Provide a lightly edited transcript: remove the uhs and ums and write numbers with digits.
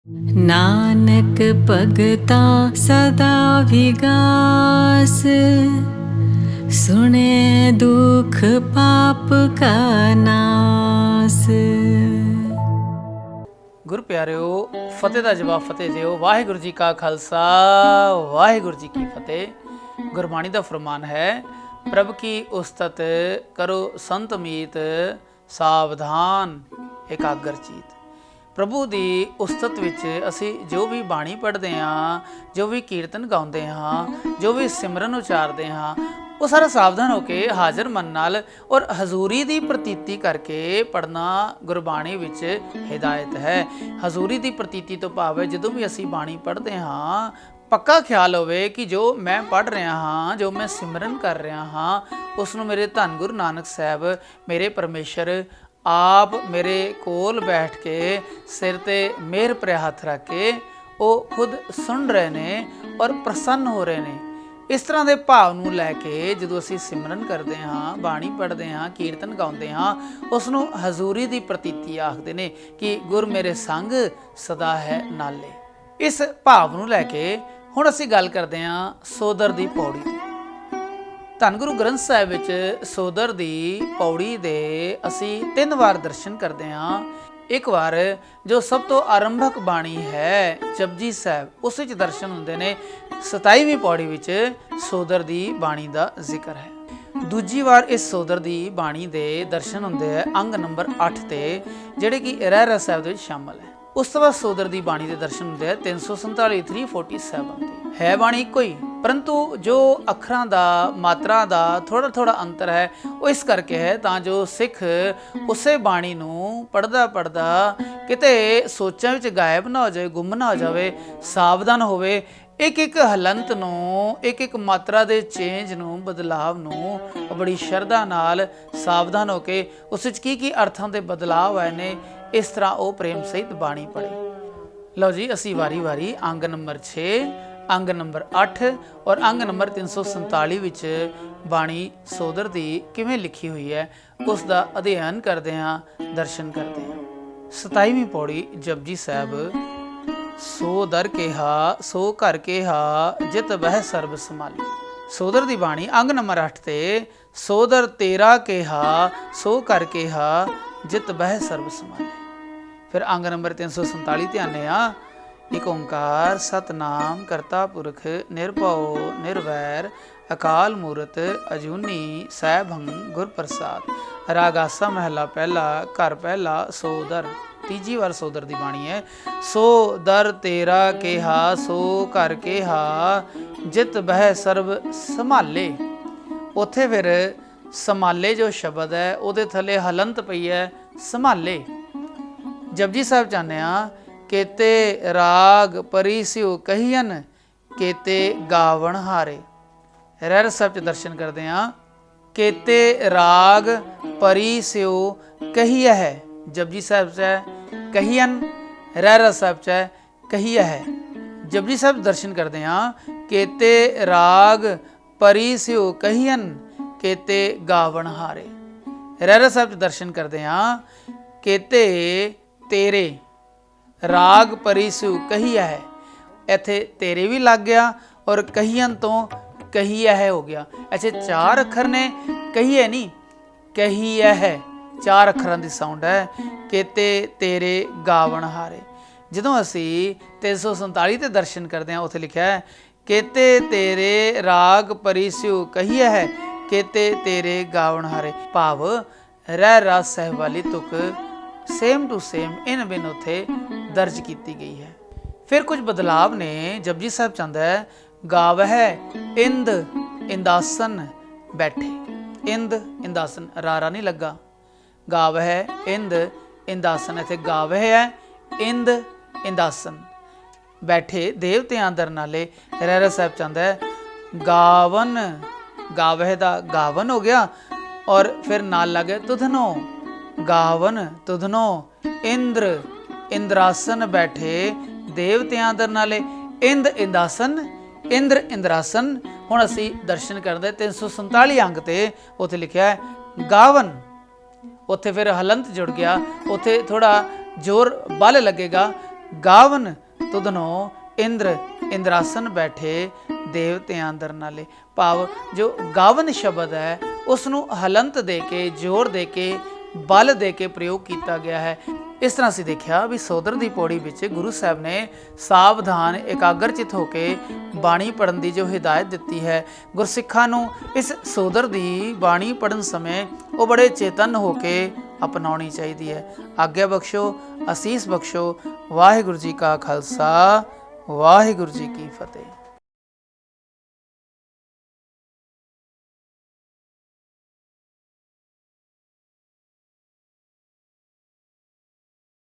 नानक भगता सदा विगास, सुने दुख पाप का नास। ਗੁਰ ਪਿਆਰਿਓ, ਫਤਿਹ ਦਾ ਜਵਾਬ ਫਤਿਹ ਦਿਓ। ਵਾਹਿਗੁਰੂ ਜੀ ਕਾ ਖਾਲਸਾ, ਵਾਹਿਗੁਰੂ ਜੀ ਕੀ ਫਤਿਹ। ਗੁਰਬਾਣੀ ਦਾ ਫਰਮਾਨ ਹੈ, ਪ੍ਰਭ ਕੀ ਉਸਤਤ ਕਰੋ ਸੰਤ ਮੀਤ, ਸਾਵਧਾਨ ਇਕਾਗਰ ਚੀਤ। ਪ੍ਰਭੂ ਦੀ ਉਸਤਤ ਵਿੱਚ ਅਸੀਂ ਜੋ ਵੀ ਬਾਣੀ ਪੜ੍ਹਦੇ ਹਾਂ, ਜੋ ਵੀ ਕੀਰਤਨ ਗਾਉਂਦੇ ਹਾਂ, ਜੋ ਵੀ ਸਿਮਰਨ ਉਚਾਰਦੇ ਹਾਂ, ਉਹ ਸਾਰਾ ਸਾਵਧਾਨ ਹੋ ਕੇ ਹਾਜ਼ਰ ਮਨ ਨਾਲ ਔਰ ਹਜ਼ੂਰੀ ਦੀ ਪ੍ਰਤੀਤੀ ਕਰਕੇ ਪੜ੍ਹਨਾ ਗੁਰਬਾਣੀ ਵਿੱਚ ਹਿਦਾਇਤ ਹੈ। ਹਜ਼ੂਰੀ ਦੀ ਪ੍ਰਤੀਤੀ ਤੋਂ ਭਾਵ ਹੈ ਜਦੋਂ ਵੀ ਅਸੀਂ ਬਾਣੀ ਪੜ੍ਹਦੇ ਹਾਂ, ਪੱਕਾ ਖਿਆਲ ਹੋਵੇ ਕਿ ਜੋ ਮੈਂ ਪੜ੍ਹ ਰਿਹਾ ਹਾਂ, ਜੋ ਮੈਂ ਸਿਮਰਨ ਕਰ ਰਿਹਾ ਹਾਂ, ਉਸ ਨੂੰ ਮੇਰੇ ਧੰਨ ਗੁਰੂ ਨਾਨਕ ਸਾਹਿਬ, ਮੇਰੇ ਪਰਮੇਸ਼ਰ ਆਪ ਮੇਰੇ ਕੋਲ ਬੈਠ ਕੇ ਸਿਰ ਤੇ ਮਿਹਰ ਭਰਿਆ ਹੱਥ ਰੱਖ ਕੇ ਉਹ ਖੁਦ ਸੁਣ ਰਹੇ ਨੇ ਔਰ ਪ੍ਰਸੰਨ ਹੋ ਰਹੇ ਨੇ। ਇਸ ਤਰ੍ਹਾਂ ਦੇ ਭਾਵ ਨੂੰ ਲੈ ਕੇ ਜਦੋਂ ਅਸੀਂ ਸਿਮਰਨ ਕਰਦੇ ਹਾਂ, ਬਾਣੀ ਪੜ੍ਹਦੇ ਹਾਂ, ਕੀਰਤਨ ਗਾਉਂਦੇ ਹਾਂ, ਉਸ ਨੂੰ ਹਜ਼ੂਰੀ ਦੀ ਪ੍ਰਤੀਤੀ ਆਖਦੇ ਨੇ ਕਿ ਗੁਰ ਮੇਰੇ ਸੰਗ ਸਦਾ ਹੈ ਨਾਲੇ। ਇਸ ਭਾਵ ਨੂੰ ਲੈ ਕੇ ਹੁਣ ਅਸੀਂ ਗੱਲ ਕਰਦੇ ਹਾਂ ਸੋਦਰ ਦੀ ਪੌੜੀ ਦੀ। ਧੰਨ ਗੁਰੂ ਗ੍ਰੰਥ ਸਾਹਿਬ ਵਿੱਚ ਸੋਦਰ ਦੀ ਪੌੜੀ ਦੇ ਅਸੀਂ 3 ਵਾਰ ਦਰਸ਼ਨ ਕਰਦੇ ਹਾਂ। ਇੱਕ ਵਾਰ ਜੋ ਸਭ ਤੋਂ ਆਰੰਭਕ ਬਾਣੀ ਹੈ ਜਪਜੀ ਸਾਹਿਬ, ਉਸ ਵਿੱਚ ਦਰਸ਼ਨ ਹੁੰਦੇ ਨੇ। 27ਵੀਂ ਪੌੜੀ ਵਿੱਚ ਸੋਦਰ ਦੀ ਬਾਣੀ ਦਾ ਜ਼ਿਕਰ ਹੈ। ਦੂਜੀ ਵਾਰ ਇਸ ਸੋਦਰ ਦੀ ਬਾਣੀ ਦੇ ਦਰਸ਼ਨ ਹੁੰਦੇ ਹੈ ਅੰਗ ਨੰਬਰ 8 ਤੇ, ਜਿਹੜੇ ਕਿ ਰਹਿਰਾਸ ਸਾਹਿਬ ਦੇ ਵਿੱਚ ਸ਼ਾਮਲ ਹੈ। ਉਸ ਤੋਂ ਬਾਅਦ ਸੋਦਰ ਦੀ ਬਾਣੀ ਦੇ ਦਰਸ਼ਨ ਹੁੰਦੇ ਹੈ 347 347 ਤੇ। ਹੈ ਬਾਣੀ ਇੱਕੋ ਹੀ, ਪਰੰਤੂ ਜੋ ਅੱਖਰਾਂ ਦਾ, ਮਾਤਰਾ ਦਾ ਥੋੜਾ ਅੰਤਰ ਹੈ, ਉਹ ਇਸ ਕਰਕੇ ਹੈ ਤਾਂ ਜੋ ਸਿੱਖ ਉਸੇ ਬਾਣੀ ਨੂੰ ਪੜ੍ਹਦਾ ਕਿਤੇ ਸੋਚਾਂ ਵਿੱਚ ਗਾਇਬ ਨਾ ਹੋ ਜਾਵੇ, ਗੁੰਮ ਨਾ ਹੋ ਜਾਵੇ, ਸਾਵਧਾਨ ਹੋਵੇ। ਇੱਕ ਹਲੰਤ ਨੂੰ, ਇੱਕ ਮਾਤਰਾ ਦੇ ਚੇਂਜ ਨੂੰ, ਬਦਲਾਵ ਨੂੰ ਬੜੀ ਸ਼ਰਧਾ ਨਾਲ ਸਾਵਧਾਨ ਹੋ ਕੇ ਉਸ ਵਿੱਚ ਕੀ ਅਰਥਾਂ ਦੇ ਬਦਲਾਵ ਆਏ ਨੇ, ਇਸ ਤਰ੍ਹਾਂ ਉਹ ਪ੍ਰੇਮ ਸਹਿਤ ਬਾਣੀ ਪੜ੍ਹੇ। ਲਓ ਜੀ, ਅਸੀਂ ਵਾਰੀ ਅੰਗ ਨੰਬਰ 6, ਅੰਗ ਨੰਬਰ 8 ਔਰ ਅੰਗ ਨੰਬਰ 347 ਵਿੱਚ ਬਾਣੀ ਸੋਦਰ ਦੀ ਕਿਵੇਂ ਲਿਖੀ ਹੋਈ ਹੈ ਉਸ ਦਾ ਅਧਿਐਨ ਕਰਦੇ ਹਾਂ, ਦਰਸ਼ਨ ਕਰਦੇ ਹਾਂ। 27ਵੀਂ ਪੌੜੀ ਜਪਜੀ ਸਾਹਿਬ। ਸੋ ਦਰ ਕੇਹਾ ਸੋ ਘਰ ਕੇਹਾ, ਜਿਤ ਬਹਿ ਸਰਬ ਸੰਭਾਲੀ। ਸੋਦਰ ਦੀ ਬਾਣੀ ਅੰਗ ਨੰਬਰ 8 ਤੇ, ਸੋਦਰ ਤੇਰਾ ਕੇਹਾ ਸੋ ਘਰ ਕੇਹਾ, ਜਿਤ ਬਹਿ ਸਰਬ ਸੰਭਾਲੀ। ਫਿਰ ਅੰਗ ਨੰਬਰ 347 ਧਿਆਨੇ ਆ। ਇਕ ਓੰਕਾਰ ਸਤਨਾਮ ਕਰਤਾ ਪੁਰਖ ਨਿਰਭਉ ਨਿਰਵੈਰ, ਅਕਾਲ ਮੂਰਤ ਅਜੂਨੀ ਸੈਭੰ ਗੁਰ ਪ੍ਰਸਾਦ। ਰਾਗ ਆਸਾ ਮਹਿਲਾ ਪਹਿਲਾ, ਘਰ ਪਹਿਲਾ, ਸੋਦਰ। ਤੀਜੀ ਵਾਰ ਸੋਦਰ ਦੀ ਬਾਣੀ ਹੈ। ਸੋ ਦਰ ਤੇਰਾ ਕੇਹਾ ਸੋ ਘਰ ਕੇਹਾ, ਜਿਤ ਬਹਿ ਸਰਬ ਸੰਭਾਲੇ। ਉੱਥੇ ਫਿਰ ਸੰਭਾਲੇ ਜੋ ਸ਼ਬਦ ਹੈ ਉਹਦੇ ਥੱਲੇ ਹਲੰਤ ਪਈ ਹੈ ਸੰਭਾਲੇ। ਜਪਜੀ ਸਾਹਿਬ ਚਾਹੁੰਦੇ ਹਾਂ, ਕੇਤੇ ਰਾਗ ਪਰਿਸਿਉ ਕਹੀਅਨ, ਕੇਤੇ ਗਾਵਣ ਹਾਰੇ। ਰਹਿਰਾਸ ਸਾਹਿਬ 'ਚ ਦਰਸ਼ਨ ਕਰਦੇ ਹਾਂ। ਕੇਤੇ ਰਾਗ ਪਰਿਸਿਉ ਕਹੀਅ ਹੈ, ਜਪਜੀ ਸਾਹਿਬ 'ਚ ਹੈ ਕਹੀਅਨ, ਰਹਿਰਾਸ ਸਾਹਿਬ 'ਚ ਹੈ ਕਹੀਅ ਹੈ। ਜਪਜੀ ਸਾਹਿਬ ਦਰਸ਼ਨ ਕਰਦੇ ਹਾਂ। ਕੇਤੇ ਰਾਗ ਪਰਿਸਿਉ ਕਹੀਅਨ, ਕੇਤੇ ਗਾਵਣ ਹਾਰੇ। ਰਹਿਰਾਸ ਸਾਹਿਬ 'ਚ ਦਰਸ਼ਨ ਕਰਦੇ ਹਾਂ। ਕੇਤੇ ਤੇਰੇ ਰਾਗ ਪਰਿਸਿਉ ਕਹੀਅ ਹੈ, ਇੱਥੇ ਤੇਰੇ ਵੀ ਲੱਗ ਗਿਆ ਔਰ ਕਹੀਅਨ ਤੋਂ ਕਹੀਅ ਹੈ ਹੋ ਗਿਆ। ਐਸੇ 4 ਅੱਖਰ ਨੇ, ਕਹੀਅ ਨਹੀਂ, ਕਹੀਅ ਹੈ। 4 ਅੱਖਰਾਂ ਦੀ ਸਾਊਂਡ ਹੈ। ਕੇਤੇ ਤੇਰੇ ਗਾਵਣ ਹਾਰੇ। ਜਦੋਂ ਅਸੀਂ 347 ਤੇ ਦਰਸ਼ਨ ਕਰਦੇ ਹਾਂ, ਉੱਥੇ ਲਿਖਿਆ ਹੈ ਕੇਤੇ ਤੇਰੇ ਰਾਗ ਪਰਿਸਿਉ ਕਹੀਅ ਹੈ, ਕੇਤੇ ਤੇਰੇ ਗਾਵਣ ਹਾਰੇ। ਭਾਵ ਰਹਿਰਾਸ ਸਾਹਿਬ ਵਾਲੀ ਤੁਕ ਸੇਮ ਟੂ ਸੇਮ ਇਨ ਬਿਨ ਉੱਥੇ ਦਰਜ ਕੀਤੀ ਗਈ ਹੈ। ਫਿਰ ਕੁਝ ਬਦਲਾਵ ਨੇ। ਜਪਜੀ ਸਾਹਿਬ ਚਾਹੁੰਦਾ ਹੈ ਗਾਵਹਿ ਇੰਦ ਇੰਦਾਸਨ ਬੈਠੇ। ਇੰਦ ਇੰਦਾਸਨ, ਰਾਰਾ ਨਹੀਂ ਲੱਗਾ। ਗਾਵਹਿ ਇੰਦ ਇੰਦਾਸਨ, ਇੱਥੇ ਗਾਵਹਿ ਹੈ, ਇੰਦ ਇੰਦਾਸਨ ਬੈਠੇ ਦੇਵਤਿਆਂ ਦਰ ਨਾਲੇ। ਰਹਿਰਾਸ ਸਾਹਿਬ ਚਾਹੁੰਦਾ ਹੈ ਗਾਵਨ, ਗਾਵਹਿ ਦਾ ਗਾਵਨ ਹੋ ਗਿਆ ਔਰ ਫਿਰ ਨਾਲ ਲੱਗ ਗਿਆ ਤੁਧਨੋ, ਗਾਵਨ ਤੁਧਨੋ, ਇੰਦਰ ਇੰਦਰਾਸਨ ਬੈਠੇ ਦੇਵਤਿਆਂ ਦਰ ਨਾਲੇ। ਇੰਦ ਇੰਦਾਸਨ, ਇੰਦਰ ਇੰਦਰਾਸਨ। ਹੁਣ ਅਸੀਂ ਦਰਸ਼ਨ ਕਰਦੇ 347 ਅੰਗ ਤੇ, ਉੱਥੇ ਲਿਖਿਆ ਹੈ ਗਾਵਨ। ਉੱਥੇ ਫਿਰ ਹਲੰਤ ਜੁੜ ਗਿਆ, ਉੱਥੇ ਥੋੜਾ ਜ਼ੋਰ ਬਲ ਲੱਗੇਗਾ। ਗਾਵਨ ਤੁਧਨੋ ਇੰਦਰ ਇੰਦਰਾਸਨ ਬੈਠੇ ਦੇਵਤਿਆਂ ਅੰਦਰ ਨਾਲੇ। ਭਾਵ ਜੋ ਗਾਵਨ ਸ਼ਬਦ ਹੈ ਉਸ ਨੂੰ ਹਲੰਤ ਦੇ ਕੇ, ਜ਼ੋਰ ਦੇ ਕੇ, ਬਲ ਦੇ ਕੇ ਪ੍ਰਯੋਗ ਕੀਤਾ ਗਿਆ ਹੈ। ਇਸ ਤਰ੍ਹਾਂ ਅਸੀਂ ਦੇਖਿਆ ਵੀ ਸੋਦਰ ਦੀ ਪੌੜੀ ਵਿੱਚ ਗੁਰੂ ਸਾਹਿਬ ਨੇ ਸਾਵਧਾਨ ਇਕਾਗਰਚਿਤ ਹੋ ਕੇ ਬਾਣੀ ਪੜ੍ਹਨ ਦੀ ਜੋ ਹਿਦਾਇਤ ਦਿੱਤੀ ਹੈ, ਗੁਰਸਿੱਖਾਂ ਨੂੰ ਇਸ ਸੋਦਰ ਦੀ ਬਾਣੀ ਪੜ੍ਹਨ ਸਮੇਂ ਉਹ ਬੜੇ ਚੇਤਨ ਹੋ ਕੇ ਅਪਣਾਉਣੀ ਚਾਹੀਦੀ ਹੈ। ਆਗਿਆ ਬਖਸ਼ੋ, ਅਸੀਸ ਬਖਸ਼ੋ। ਵਾਹਿਗੁਰੂ ਜੀ ਕਾ ਖਾਲਸਾ, ਵਾਹਿਗੁਰੂ ਜੀ ਕੀ ਫਤਿਹ।